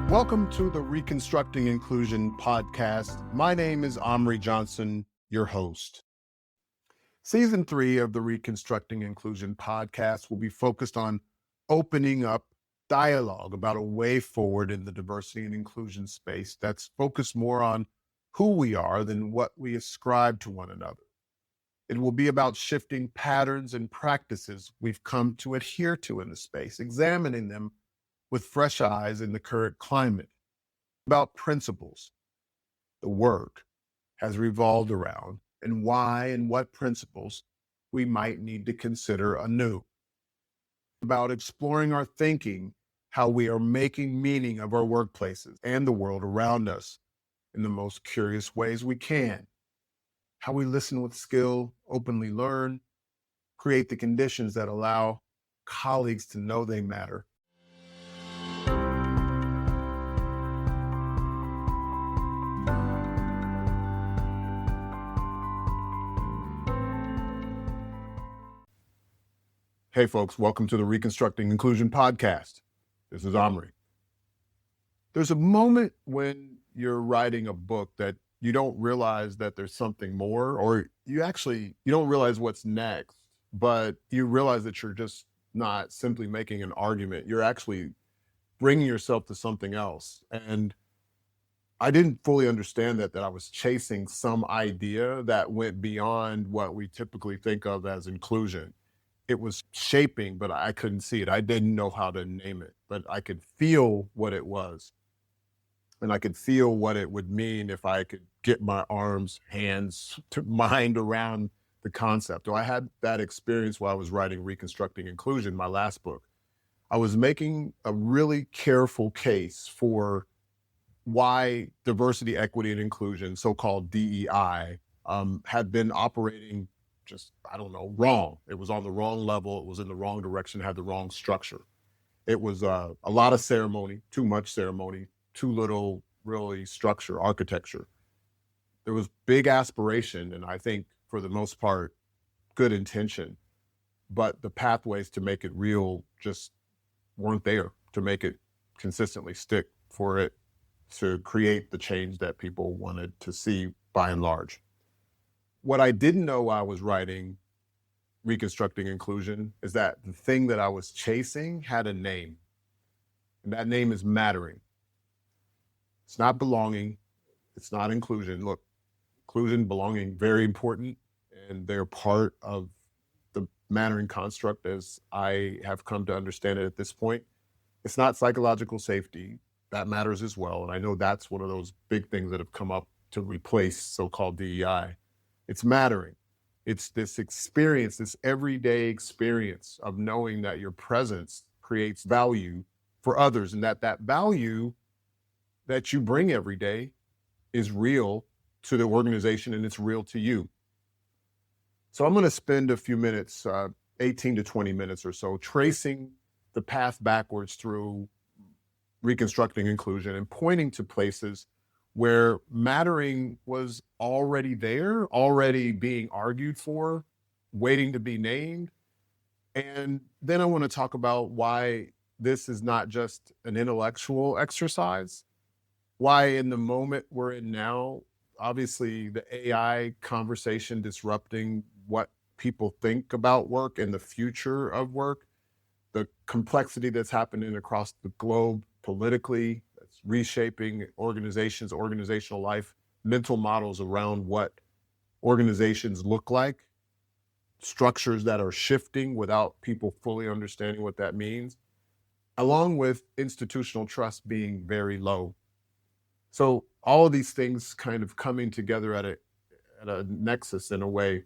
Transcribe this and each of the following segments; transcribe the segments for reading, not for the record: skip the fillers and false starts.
Welcome to the Reconstructing Inclusion podcast. My name is Amri Johnson, your host. Season 3 of the Reconstructing Inclusion podcast will be focused on opening up dialogue about a way forward in the diversity and inclusion space that's focused more on who we are than what we ascribe to one another. It will be about shifting patterns and practices we've come to adhere to in the space, examining them with fresh eyes in the current climate, about principles the work has revolved around, and why and what principles we might need to consider anew. About exploring our thinking, how we are making meaning of our workplaces and the world around us in the most curious ways we can. How we listen with skill, openly learn, create the conditions that allow colleagues to know they matter. Hey folks, welcome to the Reconstructing Inclusion podcast. This is Amri. There's a moment when you're writing a book that you don't realize that there's something more, or you don't realize what's next, but you realize that you're just not simply making an argument. You're actually bringing yourself to something else. And I didn't fully understand that I was chasing some idea that went beyond what we typically think of as inclusion. It was shaping, but I couldn't see it. I didn't know how to name it, but I could feel what it was. And I could feel what it would mean if I could get my arms, hands, mind around the concept. So I had that experience while I was writing Reconstructing Inclusion, my last book. I was making a really careful case for why diversity, equity, and inclusion, so-called DEI, had been operating wrong. It was on the wrong level. It was in the wrong direction, had the wrong structure. It was a lot of ceremony, too much ceremony, too little really structure, architecture. There was big aspiration, and I think for the most part, good intention, but the pathways to make it real just weren't there, to make it consistently stick, for it to create the change that people wanted to see by and large. What I didn't know while I was writing Reconstructing Inclusion is that the thing that I was chasing had a name, and that name is mattering. It's not belonging. It's not inclusion. Look, inclusion, belonging, very important, and they're part of the mattering construct as I have come to understand it at this point. It's not psychological safety. That matters as well, and I know that's one of those big things that have come up to replace so-called DEI. It's mattering. It's this experience, this everyday experience of knowing that your presence creates value for others, and that value that you bring every day is real to the organization and it's real to you. So I'm going to spend a few minutes, 18 to 20 minutes or so, tracing the path backwards through Reconstructing Inclusion and pointing to places where mattering was already there, already being argued for, waiting to be named. And then I want to talk about why this is not just an intellectual exercise, why in the moment we're in now, obviously the AI conversation disrupting what people think about work and the future of work, the complexity that's happening across the globe politically, that's reshaping organizations, organizational life, mental models around what organizations look like, structures that are shifting without people fully understanding what that means, along with institutional trust being very low. So all of these things kind of coming together at a nexus in a way.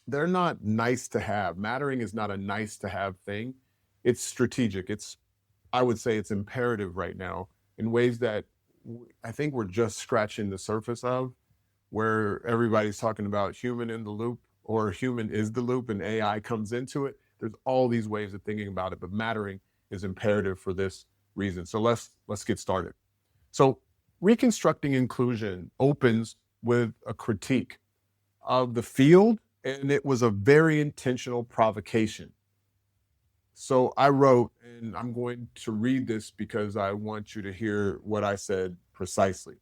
They're not nice to have. Mattering is not a nice to have thing. It's strategic. I would say it's imperative right now in ways that I think we're just scratching the surface of, where everybody's talking about human in the loop or human is the loop and AI comes into it. There's all these ways of thinking about it, but mattering is imperative for this reason. So let's get started. So Reconstructing Inclusion opens with a critique of the field, and it was a very intentional provocation. So I wrote, and I'm going to read this because I want you to hear what I said precisely.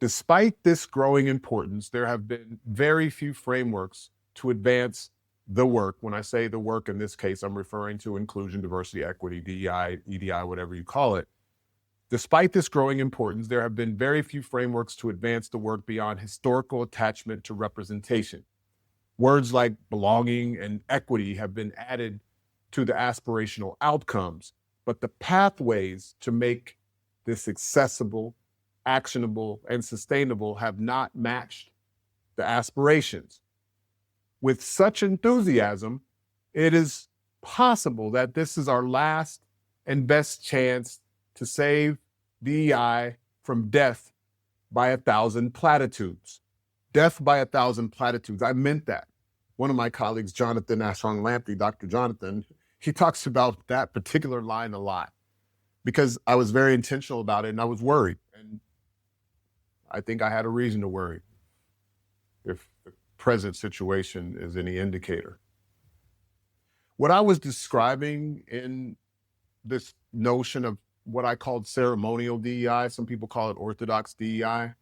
Despite this growing importance, there have been very few frameworks to advance the work. When I say the work in this case, I'm referring to inclusion, diversity, equity, DEI, EDI, whatever you call it. Despite this growing importance, there have been very few frameworks to advance the work beyond historical attachment to representation. Words like belonging and equity have been added to the aspirational outcomes, but the pathways to make this accessible, actionable, and sustainable have not matched the aspirations. With such enthusiasm, it is possible that this is our last and best chance to save DEI from death by 1,000 platitudes. Death by 1,000 platitudes. I meant that. One of my colleagues, Jonathan Ashong-Lamptey, Dr. Jonathan, he talks about that particular line a lot because I was very intentional about it and I was worried. And I think I had a reason to worry if the present situation is any indicator. What I was describing in this notion of what I called ceremonial DEI, some people call it orthodox DEI,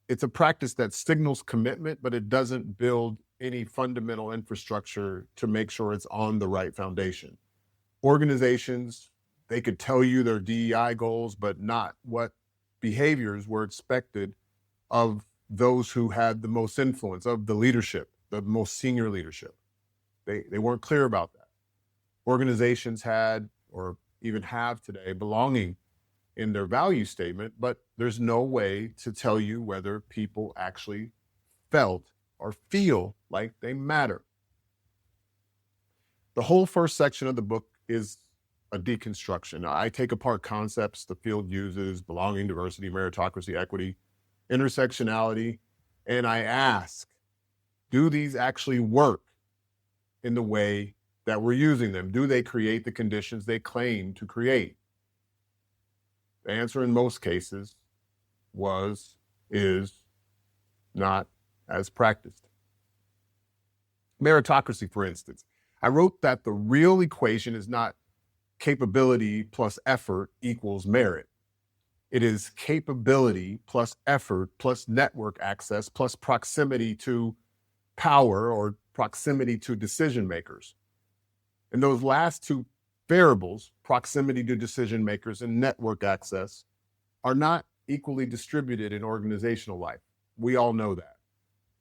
it's a practice that signals commitment, but it doesn't build any fundamental infrastructure to make sure it's on the right foundation. Organizations, they could tell you their DEI goals, but not what behaviors were expected of those who had the most influence, of the leadership, the most senior leadership. They weren't clear about that. Organizations had, or even have today, belonging in their value statement, but there's no way to tell you whether people actually felt or feel like they matter. The whole first section of the book is a deconstruction. I take apart concepts the field uses: belonging, diversity, meritocracy, equity, intersectionality, and I ask, do these actually work in the way that we're using them? Do they create the conditions they claim to create? The answer in most cases is not as practiced. Meritocracy, for instance. I wrote that the real equation is not capability plus effort equals merit. It is capability plus effort plus network access plus proximity to power or proximity to decision makers. And those last two variables, proximity to decision makers and network access, are not equally distributed in organizational life. We all know that.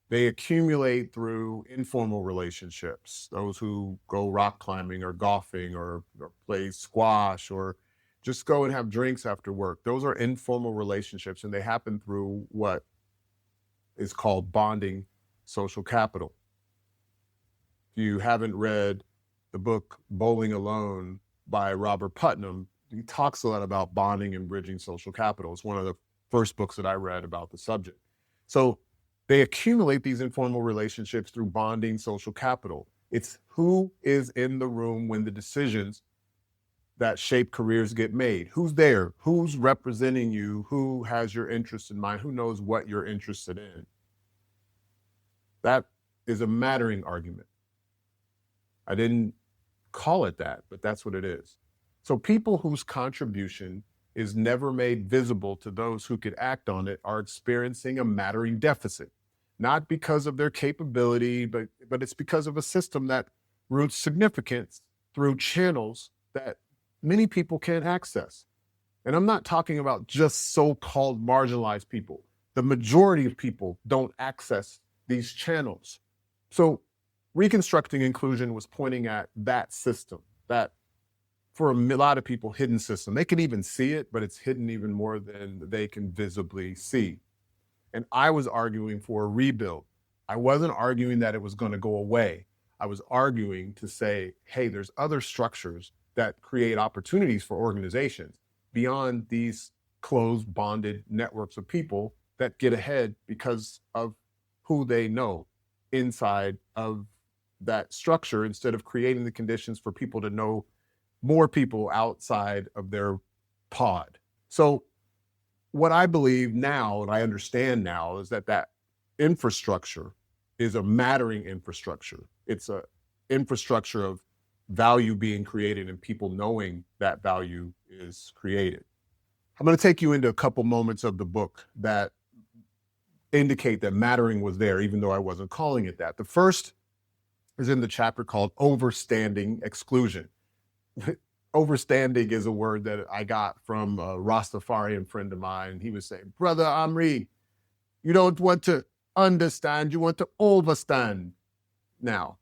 They accumulate through informal relationships, those who go rock climbing or golfing or play squash or just go and have drinks after work. Those are informal relationships, and they happen through what is called bonding social capital. If you haven't read the book Bowling Alone by Robert Putnam, he talks a lot about bonding and bridging social capital. It's one of the first books that I read about the subject. So they accumulate these informal relationships through bonding social capital. It's who is in the room when the decisions that shape careers get made. Who's there? Who's representing you? Who has your interest in mind? Who knows what you're interested in? That is a mattering argument. I didn't call it that, but that's what it is. So people whose contribution is never made visible to those who could act on it are experiencing a mattering deficit, not because of their capability, but it's because of a system that routes significance through channels that many people can't access. And I'm not talking about just so-called marginalized people. The majority of people don't access these channels. So Reconstructing Inclusion was pointing at that system, that for a lot of people, hidden system. They can even see it, but it's hidden even more than they can visibly see. And I was arguing for a rebuild. I wasn't arguing that it was going to go away. I was arguing to say, hey, there's other structures that create opportunities for organizations beyond these closed, bonded networks of people that get ahead because of who they know inside of that structure, instead of creating the conditions for people to know more people outside of their pod. So what I believe now, and I understand now, is that infrastructure is a mattering infrastructure. It's a infrastructure of value being created and people knowing that value is created. I'm going to take you into a couple moments of the book that indicate that mattering was there, even though I wasn't calling it that. The first is in the chapter called Overstanding Exclusion. Overstanding is a word that I got from a Rastafarian friend of mine. He was saying, "Brother Amri, you don't want to understand, you want to overstand." Now,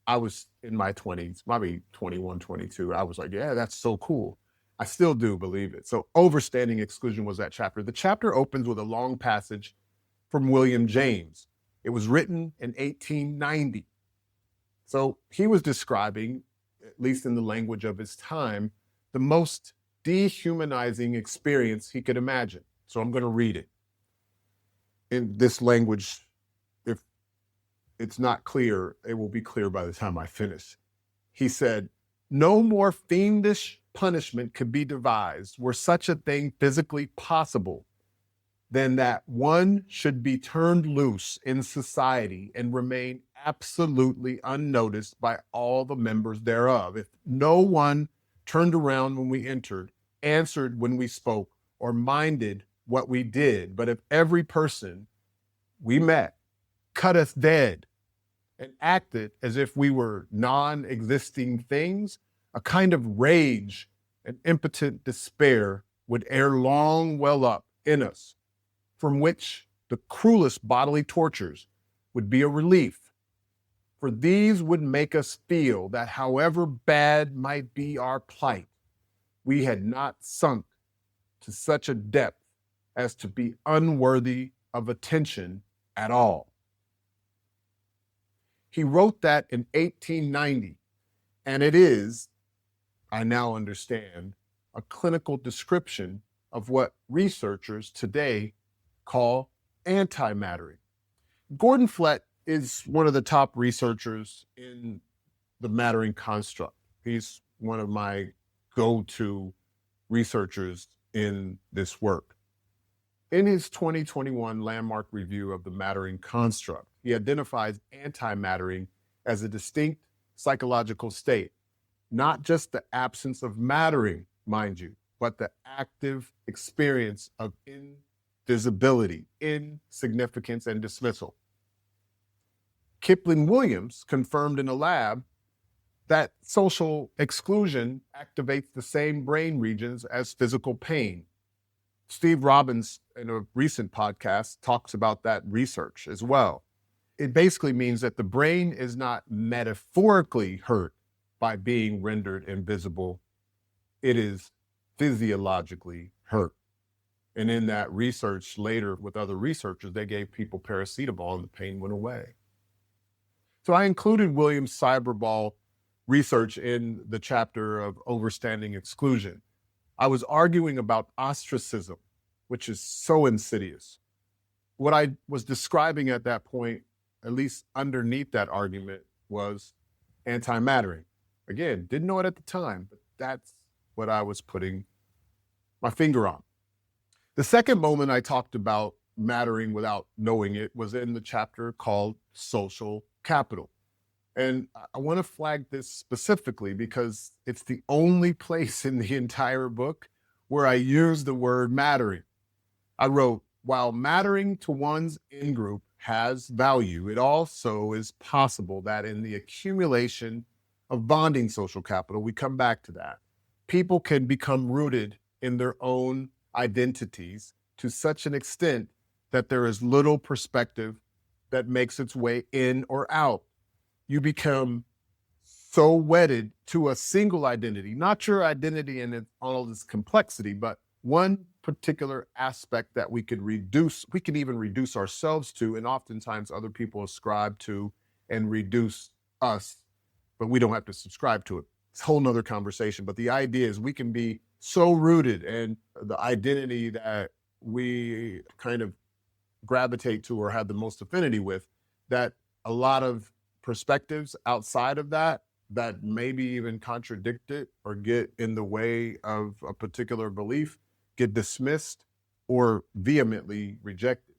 I was in my 20s, maybe 21, 22. I was like, yeah, that's so cool. I still do believe it. So Overstanding Exclusion was that chapter. The chapter opens with a long passage from William James. It was written in 1890. So he was describing, at least in the language of his time, the most dehumanizing experience he could imagine. So I'm going to read it in this language. If it's not clear, it will be clear by the time I finish. He said, "No more fiendish punishment could be devised were such a thing physically possible than that one should be turned loose in society and remain absolutely unnoticed by all the members thereof. If no one turned around when we entered, answered when we spoke, or minded what we did, but if every person we met cut us dead and acted as if we were non-existing things, a kind of rage and impotent despair would ere long well up in us, from which the cruelest bodily tortures would be a relief. For these would make us feel that however bad might be our plight, we had not sunk to such a depth as to be unworthy of attention at all." He wrote that in 1890, and it is, I now understand, a clinical description of what researchers today call antimattering. Gordon Flett is one of the top researchers in the mattering construct. He's one of my go-to researchers in this work. In his 2021 landmark review of the mattering construct, he identifies antimattering as a distinct psychological state, not just the absence of mattering, mind you, but the active experience of invisibility, insignificance, and dismissal. Kipling Williams confirmed in a lab that social exclusion activates the same brain regions as physical pain. Steve Robbins, in a recent podcast, talks about that research as well. It basically means that the brain is not metaphorically hurt by being rendered invisible. It is physiologically hurt. And in that research later with other researchers, they gave people paracetamol and the pain went away. So I included Williams' cyberball research in the chapter of Overstanding Exclusion. I was arguing about ostracism, which is so insidious. What I was describing at that point, at least underneath that argument, was antimattering. Again, didn't know it at the time, but that's what I was putting my finger on. The second moment I talked about mattering without knowing it was in the chapter called Social Capital. And I want to flag this specifically because it's the only place in the entire book where I use the word mattering. I wrote, "While mattering to one's in-group has value, it also is possible that in the accumulation of bonding social capital," we come back to that, "people can become rooted in their own identities to such an extent that there is little perspective that makes its way in or out. You become so wedded to a single identity, not your identity in all of its complexity, but one particular aspect that we can even reduce ourselves to, and oftentimes other people ascribe to and reduce us, but we don't have to subscribe to it. It's a whole nother conversation. But the idea is we can be so rooted in the identity that we kind of gravitate to or have the most affinity with, that a lot of perspectives outside of that maybe even contradict it or get in the way of a particular belief get dismissed or vehemently rejected.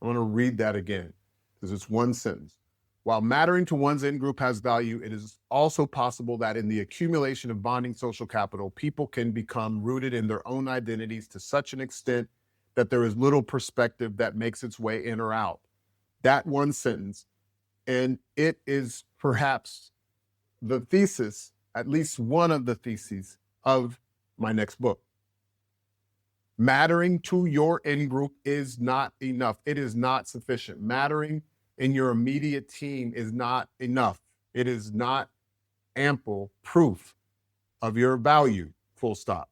I want to read that again because it's one sentence. While mattering to one's in-group has value, it is also possible that in the accumulation of bonding social capital, people can become rooted in their own identities to such an extent that there is little perspective that makes its way in or out. That one sentence, and it is perhaps the thesis, at least one of the theses of my next book. Mattering to your in-group is not enough. It is not sufficient. Mattering in your immediate team is not enough. It is not ample proof of your value, full stop.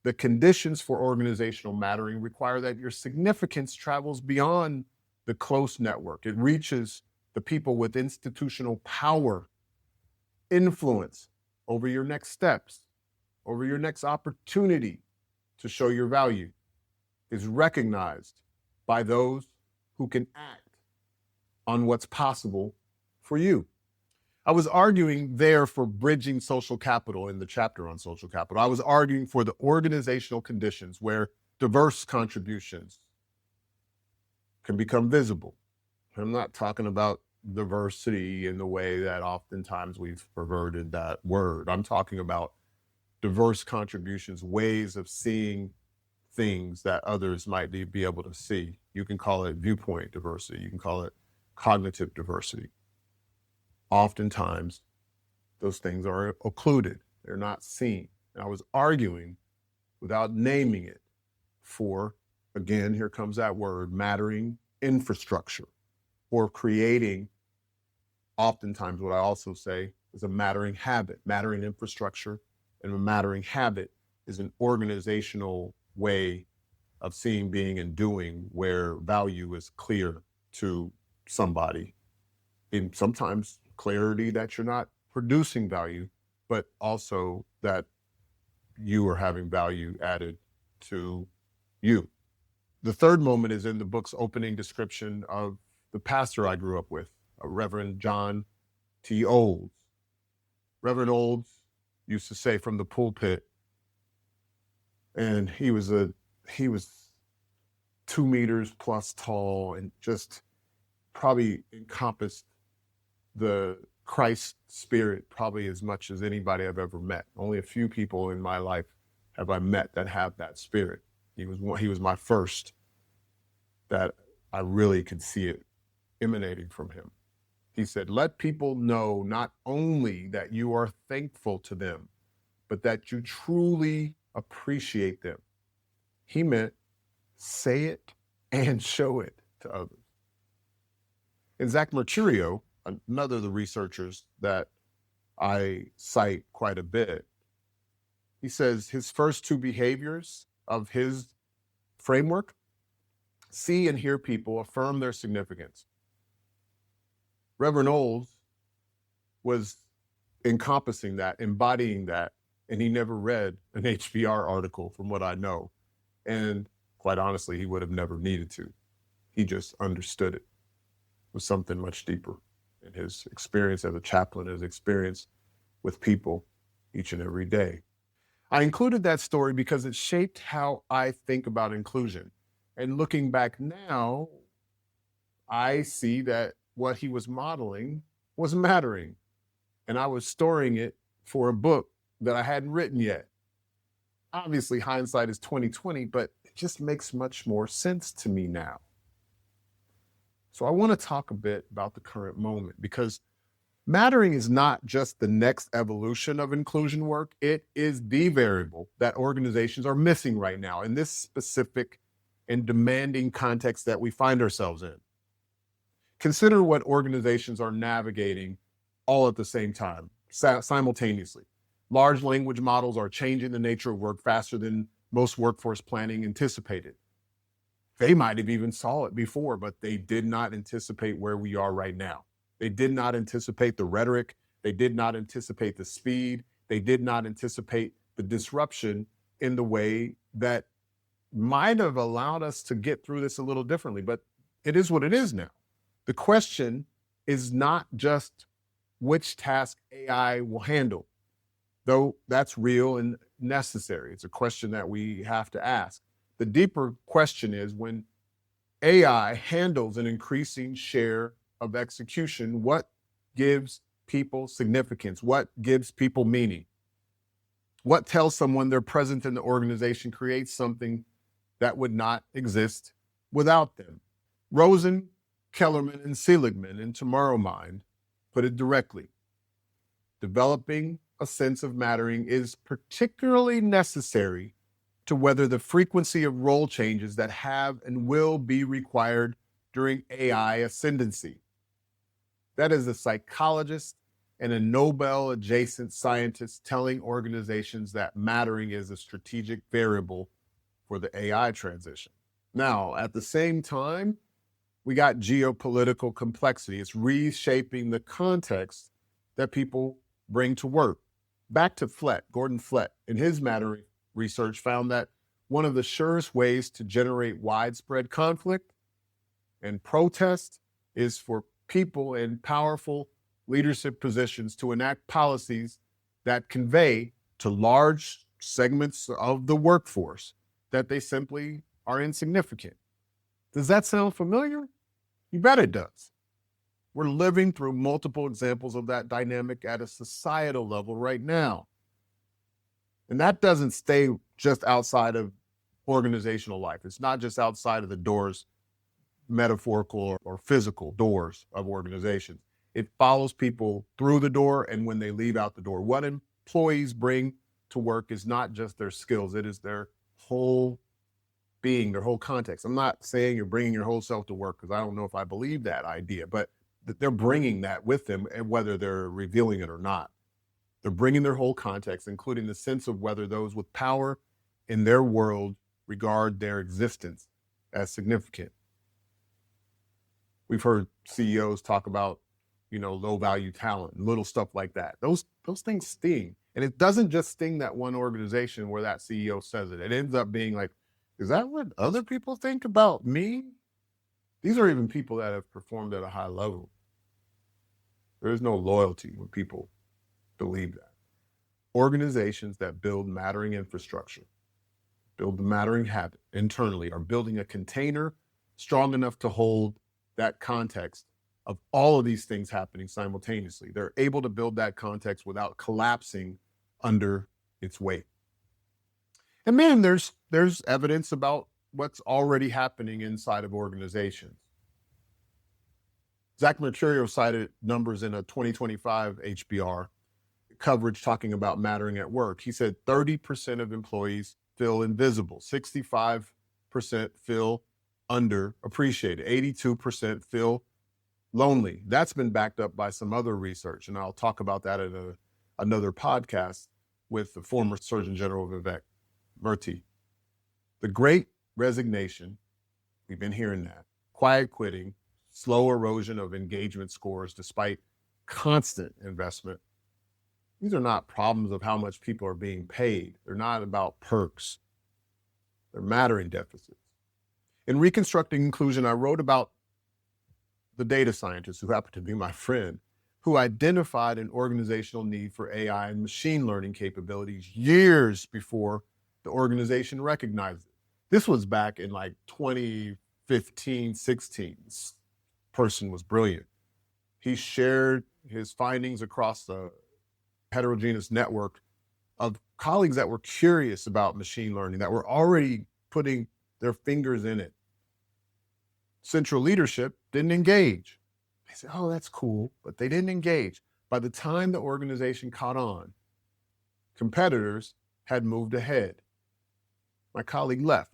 The conditions for organizational mattering require that your significance travels beyond the close network. It reaches the people with institutional power, influence over your next steps, over your next opportunity to show your value, is recognized by those who can act on what's possible for you. I was arguing there for bridging social capital in the chapter on social capital. I was arguing for the organizational conditions where diverse contributions can become visible. I'm not talking about diversity in the way that oftentimes we've perverted that word. I'm talking about diverse contributions, ways of seeing things that others might be able to see. You can call it viewpoint diversity. You can call it cognitive diversity. Oftentimes, those things are occluded. They're not seen. And I was arguing without naming it for, again, here comes that word, mattering infrastructure, or creating, oftentimes what I also say is a mattering habit. Mattering infrastructure and a mattering habit is an organizational way of seeing, being, and doing where value is clear to somebody. And sometimes clarity that you're not producing value, but also that you are having value added to you. The third moment is in the book's opening description of the pastor I grew up with, Reverend John T. Olds. Reverend Olds used to say from the pulpit, and he was 2 meters plus tall and just probably encompassed the Christ spirit probably as much as anybody I've ever met. Only a few people in my life have I met that have that spirit. He was my first that I really could see it emanating from him. He said, let people know not only that you are thankful to them, but that you truly appreciate them. He meant say it and show it to others. And Zach Mercurio, another of the researchers that I cite quite a bit, he says his first two behaviors of his framework: see and hear people, affirm their significance. Reverend Olds was encompassing that, embodying that, and he never read an HBR article from what I know. And quite honestly, he would have never needed to. He just understood it. It was something much deeper in his experience as a chaplain, his experience with people each and every day. I included that story because it shaped how I think about inclusion. And looking back now, I see that what he was modeling was mattering. And I was storing it for a book that I hadn't written yet. Obviously, hindsight is 20/20, but it just makes much more sense to me now. So I want to talk a bit about the current moment, because mattering is not just the next evolution of inclusion work. It is the variable that organizations are missing right now in this specific and demanding context that we find ourselves in. Consider what organizations are navigating all at the same time, simultaneously. Large language models are changing the nature of work faster than most workforce planning anticipated. They might have even saw it before, but they did not anticipate where we are right now. They did not anticipate the rhetoric. They did not anticipate the speed. They did not anticipate the disruption in the way that might have allowed us to get through this a little differently, but it is what it is now. The question is not just which task AI will handle, though that's real and necessary. It's a question that we have to ask. The deeper question is, when AI handles an increasing share of execution, what gives people significance? What gives people meaning? What tells someone their presence in the organization creates something that would not exist without them? Rosen, Kellerman, and Seligman in Tomorrow Mind put it directly. Developing a sense of mattering is particularly necessary to weather the frequency of role changes that have and will be required during AI ascendancy. That is a psychologist and a Nobel-adjacent scientist telling organizations that mattering is a strategic variable for the AI transition. Now, at the same time, we got geopolitical complexity. It's reshaping the context that people bring to work. Back to Flett, Gordon Flett, in his mattering research found that one of the surest ways to generate widespread conflict and protest is for people in powerful leadership positions to enact policies that convey to large segments of the workforce that they simply are insignificant. Does that sound familiar? You bet it does. We're living through multiple examples of that dynamic at a societal level right now. And that doesn't stay just outside of organizational life. It's not just outside of the doors, metaphorical or physical doors of organizations. It follows people through the door and when they leave out the door. What employees bring to work is not just their skills, it is their whole being, their whole context. I'm not saying you're bringing your whole self to work because I don't know if I believe that idea, but they're bringing that with them, and whether they're revealing it or not. They're bringing their whole context, including the sense of whether those with power in their world regard their existence as significant. We've heard CEOs talk about, low value talent, little stuff like that. Those things sting. And it doesn't just sting that one organization where that CEO says it. It ends up being like, is that what other people think about me? These are even people that have performed at a high level. There is no loyalty when people believe that. Organizations that build mattering infrastructure, build the mattering habit internally, are building a container strong enough to hold that context of all of these things happening simultaneously. They're able to build that context without collapsing under its weight. And man, there's evidence about what's already happening inside of organizations. Zach Mercurio cited numbers in a 2025 HBR coverage talking about mattering at work. He said 30% of employees feel invisible, 65% feel underappreciated, 82% feel lonely. That's been backed up by some other research, and I'll talk about that in another podcast with the former Surgeon General of Vivek Murthy. The Great Resignation, we've been hearing that, quiet quitting, slow erosion of engagement scores despite constant investment. These are not problems of how much people are being paid. They're not about perks. They're mattering deficits. In Reconstructing Inclusion, I wrote about the data scientist, who happened to be my friend, who identified an organizational need for AI and machine learning capabilities years before the organization recognized it. This was back in like 2015, 16. This person was brilliant. He shared his findings across the heterogeneous network of colleagues that were curious about machine learning, that were already putting their fingers in it. Central leadership didn't engage. They said, oh, that's cool, but they didn't engage. By the time the organization caught on, competitors had moved ahead. My colleague left.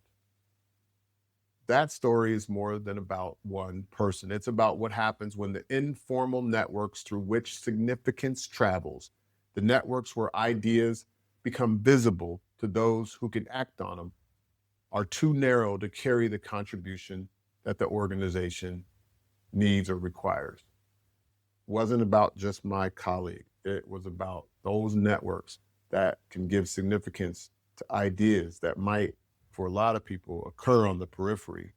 That story is more than about one person. It's about what happens when the informal networks through which significance travels, the networks where ideas become visible to those who can act on them, are too narrow to carry the contribution that the organization needs or requires. It wasn't about just my colleague. It was about those networks that can give significance to ideas that might, for a lot of people, occur on the periphery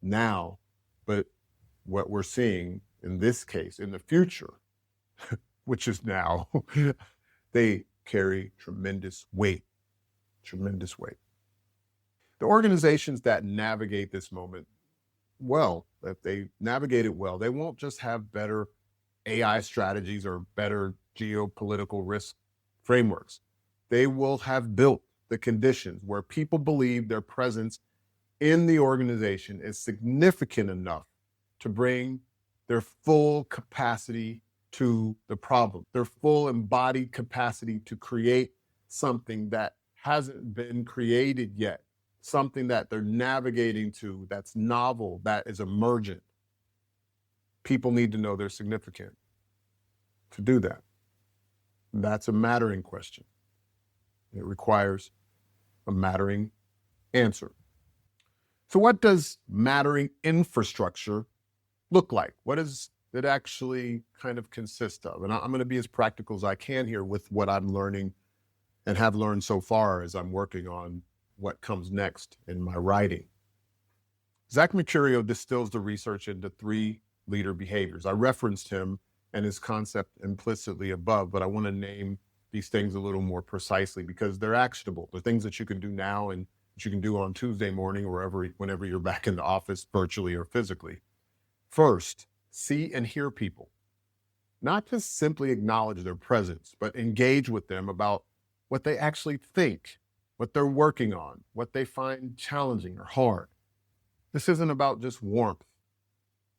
now, but what we're seeing in this case, in the future, which is now, they carry tremendous weight, tremendous weight. The organizations that navigate this moment, well, if they navigate it well, they won't just have better AI strategies or better geopolitical risk frameworks. They will have built the conditions where people believe their presence in the organization is significant enough to bring their full capacity to the problem, their full embodied capacity to create something that hasn't been created yet, something that they're navigating to, that's novel, that is emergent. People need to know they're significant to do that. That's a mattering question. It requires a mattering answer. So what does mattering infrastructure look like? What does it actually kind of consist of? And I'm going to be as practical as I can here with what I'm learning and have learned so far as I'm working on what comes next in my writing. Zach Mercurio distills the research into 3 leader behaviors. I referenced him and his concept implicitly above, but I want to name these things a little more precisely because they're actionable. They're things that you can do now and that you can do on Tuesday morning or whenever you're back in the office, virtually or physically. First, see and hear people. Not just simply acknowledge their presence, but engage with them about what they actually think, what they're working on, what they find challenging or hard. This isn't about just warmth.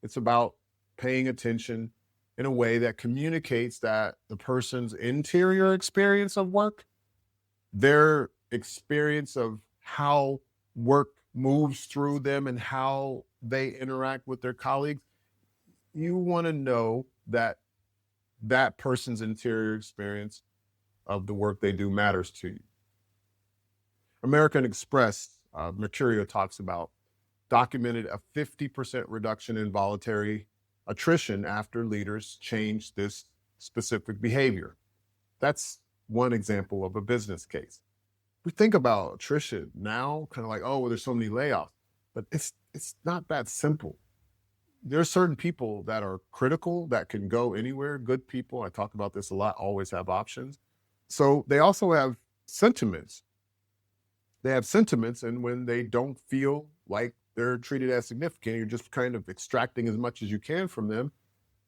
It's about paying attention in a way that communicates that the person's interior experience of work, their experience of how work moves through them and how they interact with their colleagues, you want to know that that person's interior experience of the work they do matters to you. American Express, Mercurio talks about, documented a 50% reduction in voluntary attrition after leaders changed this specific behavior. That's one example of a business case. We think about attrition now, kind of like, oh, well, there's so many layoffs, but it's not that simple. There are certain people that are critical that can go anywhere. Good people, I talk about this a lot, always have options. So they also have sentiments. They have sentiments, and when they don't feel like they're treated as significant, you're just kind of extracting as much as you can from them,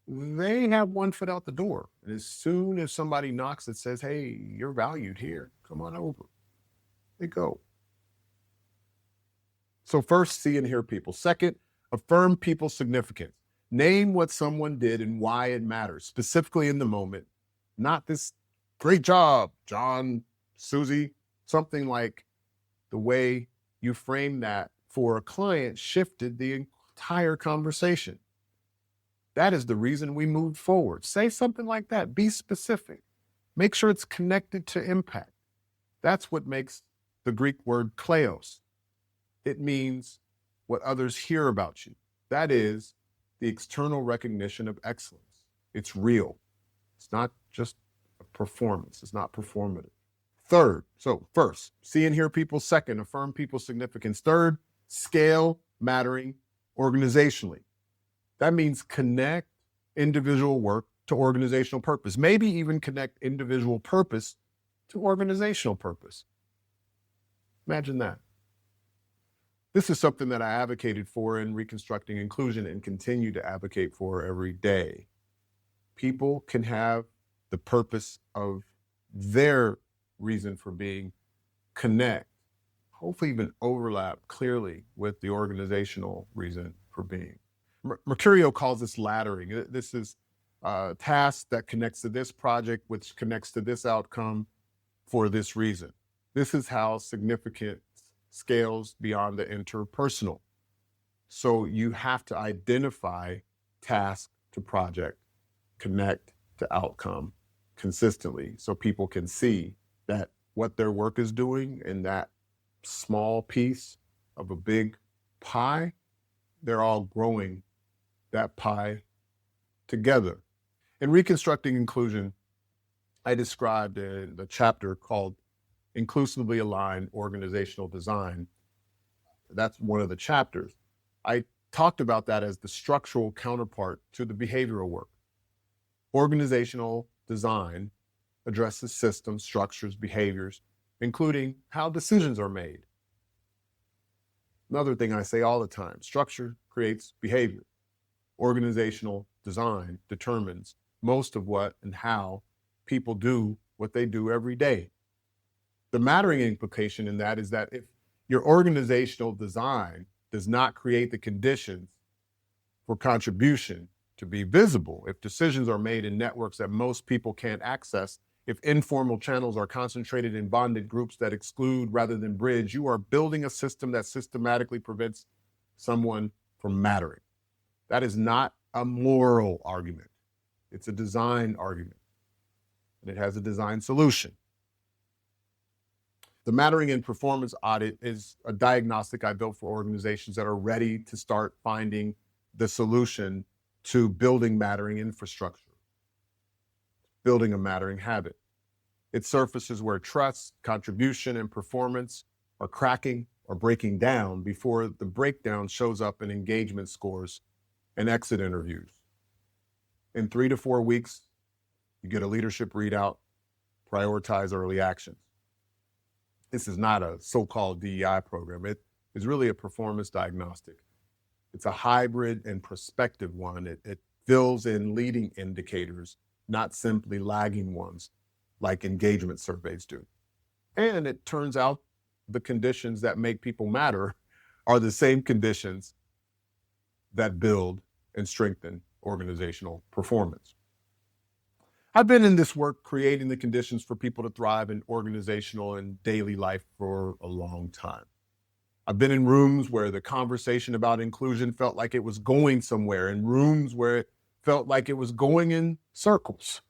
they have one foot out the door. And as soon as somebody knocks that says, hey, you're valued here, come on over, they go. So first, see and hear people. Second, affirm people's significance. Name what someone did and why it matters, specifically in the moment. Not this great job, John, Susie, something like the way you frame that for a client shifted the entire conversation. That is the reason we moved forward. Say something like that. Be specific. Make sure it's connected to impact. That's what makes the Greek word kleos. It means what others hear about you. That is the external recognition of excellence. It's real. It's not just a performance. It's not performative. Third, so first, see and hear people. Second, affirm people's significance. Third, scale mattering organizationally. That means connect individual work to organizational purpose. Maybe even connect individual purpose to organizational purpose. Imagine that. This is something that I advocated for in Reconstructing Inclusion and continue to advocate for every day. People can have the purpose of their reason for being connect, hopefully even overlap clearly with the organizational reason for being. Mercurio calls this laddering. This is a task that connects to this project, which connects to this outcome for this reason. This is how significance scales beyond the interpersonal. So you have to identify task to project, connect to outcome consistently so people can see that what their work is doing in that small piece of a big pie, they're all growing that pie together. In Reconstructing Inclusion, I described in the chapter called Inclusively Aligned Organizational Design. That's one of the chapters. I talked about that as the structural counterpart to the behavioral work. Organizational design addresses systems, structures, behaviors, including how decisions are made. Another thing I say all the time, structure creates behavior. Organizational design determines most of what and how people do what they do every day. The mattering implication in that is that if your organizational design does not create the conditions for contribution to be visible, if decisions are made in networks that most people can't access, if informal channels are concentrated in bonded groups that exclude rather than bridge, you are building a system that systematically prevents someone from mattering. That is not a moral argument. It's a design argument, and it has a design solution. The Mattering in Performance Audit is a diagnostic I built for organizations that are ready to start finding the solution to building mattering infrastructure, building a mattering habit. It surfaces where trust, contribution, and performance are cracking or breaking down before the breakdown shows up in engagement scores and exit interviews. In 3 to 4 weeks, you get a leadership readout, prioritize early actions. This is not a so-called DEI program. It is really a performance diagnostic. It's a hybrid and prospective one. It fills in leading indicators, not simply lagging ones like engagement surveys do. And it turns out the conditions that make people matter are the same conditions that build and strengthen organizational performance. I've been in this work creating the conditions for people to thrive in organizational and daily life for a long time. I've been in rooms where the conversation about inclusion felt like it was going somewhere, in rooms where it felt like it was going in circles.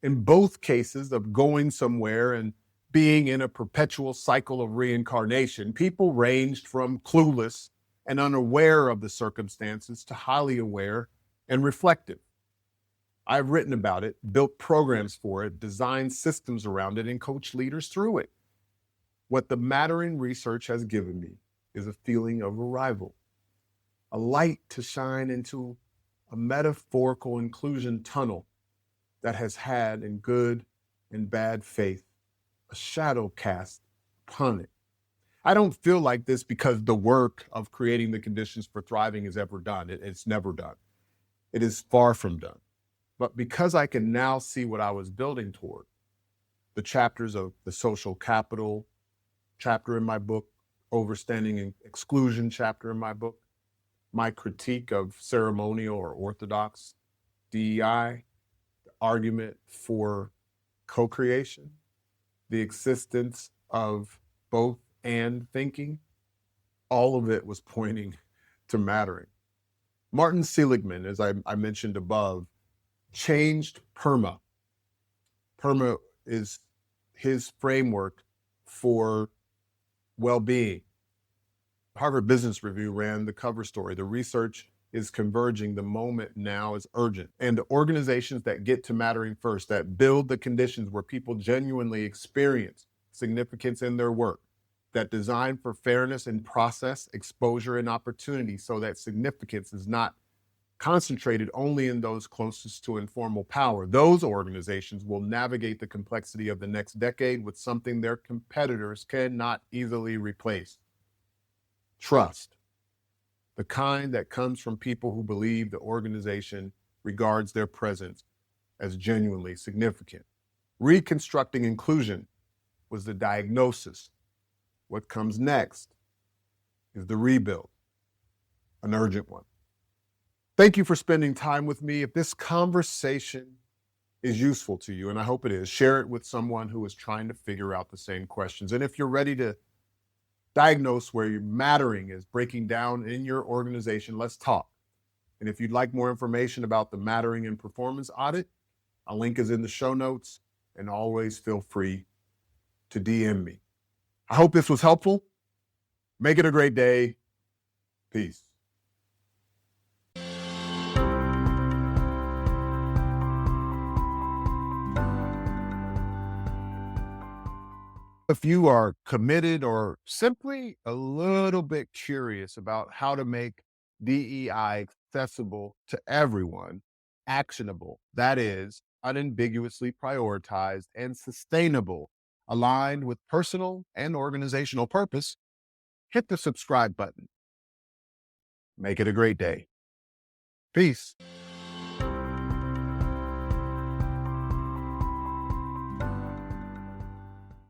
In both cases of going somewhere and being in a perpetual cycle of reincarnation, people ranged from clueless and unaware of the circumstances to highly aware and reflective. I've written about it, built programs for it, designed systems around it, and coached leaders through it. What the mattering research has given me is a feeling of arrival, a light to shine into a metaphorical inclusion tunnel that has had, in good and bad faith, a shadow cast upon it. I don't feel like this because the work of creating the conditions for thriving is ever done. It's never done. It is far from done. But because I can now see what I was building toward, the chapters of the social capital chapter in my book, overstanding exclusion chapter in my book, my critique of ceremonial or orthodox DEI, the argument for co-creation, the existence of both and thinking, all of it was pointing to mattering. Martin Seligman, as I mentioned above, changed PERMA. PERMA is his framework for well-being. Harvard Business Review ran the cover story. The research is converging. The moment now is urgent. And the organizations that get to mattering first, that build the conditions where people genuinely experience significance in their work, that design for fairness in process, exposure, and opportunity so that significance is not concentrated only in those closest to informal power. Those organizations will navigate the complexity of the next decade with something their competitors cannot easily replace: trust. The kind that comes from people who believe the organization regards their presence as genuinely significant. Reconstructing inclusion was the diagnosis. What comes next is the rebuild, an urgent one. Thank you for spending time with me. If this conversation is useful to you, and I hope it is, share it with someone who is trying to figure out the same questions. And if you're ready to diagnose where your mattering is breaking down in your organization, let's talk. And if you'd like more information about the Mattering in Performance Audit, a link is in the show notes, and always feel free to DM me. I hope this was helpful. Make it a great day. Peace. If you are committed or simply a little bit curious about how to make DEI accessible to everyone, actionable, that is, unambiguously prioritized and sustainable, aligned with personal and organizational purpose, hit the subscribe button. Make it a great day. Peace.